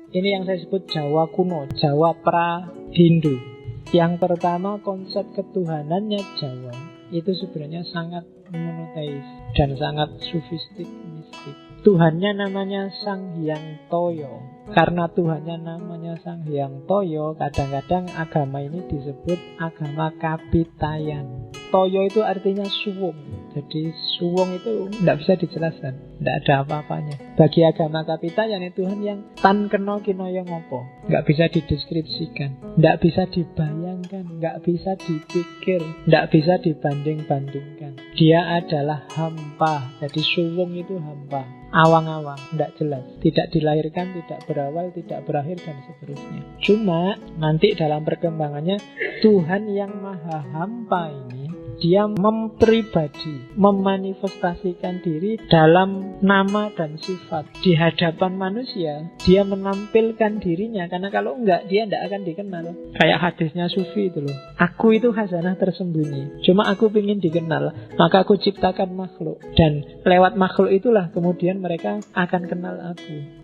Ini yang saya sebut Jawa kuno, Jawa pra-Hindu. Yang pertama, konsep ketuhanannya Jawa itu sebenarnya sangat monoteis dan sangat sufistik, mistik. Tuhannya namanya Sang Hyang Toyo. Karena Tuhannya namanya Sang Hyang Toyo, kadang-kadang agama ini disebut agama Kapitayan. Toyo itu artinya suwung. Jadi suwung itu tidak bisa dijelaskan, tidak ada apa-apanya. Bagi agama Kapitayan itu Tuhan yang tan keno kinoyo ngopo, nggak bisa dideskripsikan, nggak bisa dibayangkan, nggak bisa dipikir, nggak bisa dibanding-bandingkan. Dia adalah hampa. Jadi suwung itu hampa, awang-awang, tidak jelas, tidak dilahirkan, tidak berawal, tidak berakhir, dan seterusnya. Cuma nanti dalam perkembangannya Tuhan yang maha hampa ini, dia mempribadi, memanifestasikan diri dalam nama dan sifat. Di hadapan manusia, dia menampilkan dirinya. Karena kalau enggak, dia tidak akan dikenal. Kayak hadisnya Sufi itu loh. Aku itu khazanah tersembunyi. Cuma aku ingin dikenal, maka aku ciptakan makhluk. Dan lewat makhluk itulah kemudian mereka akan kenal aku.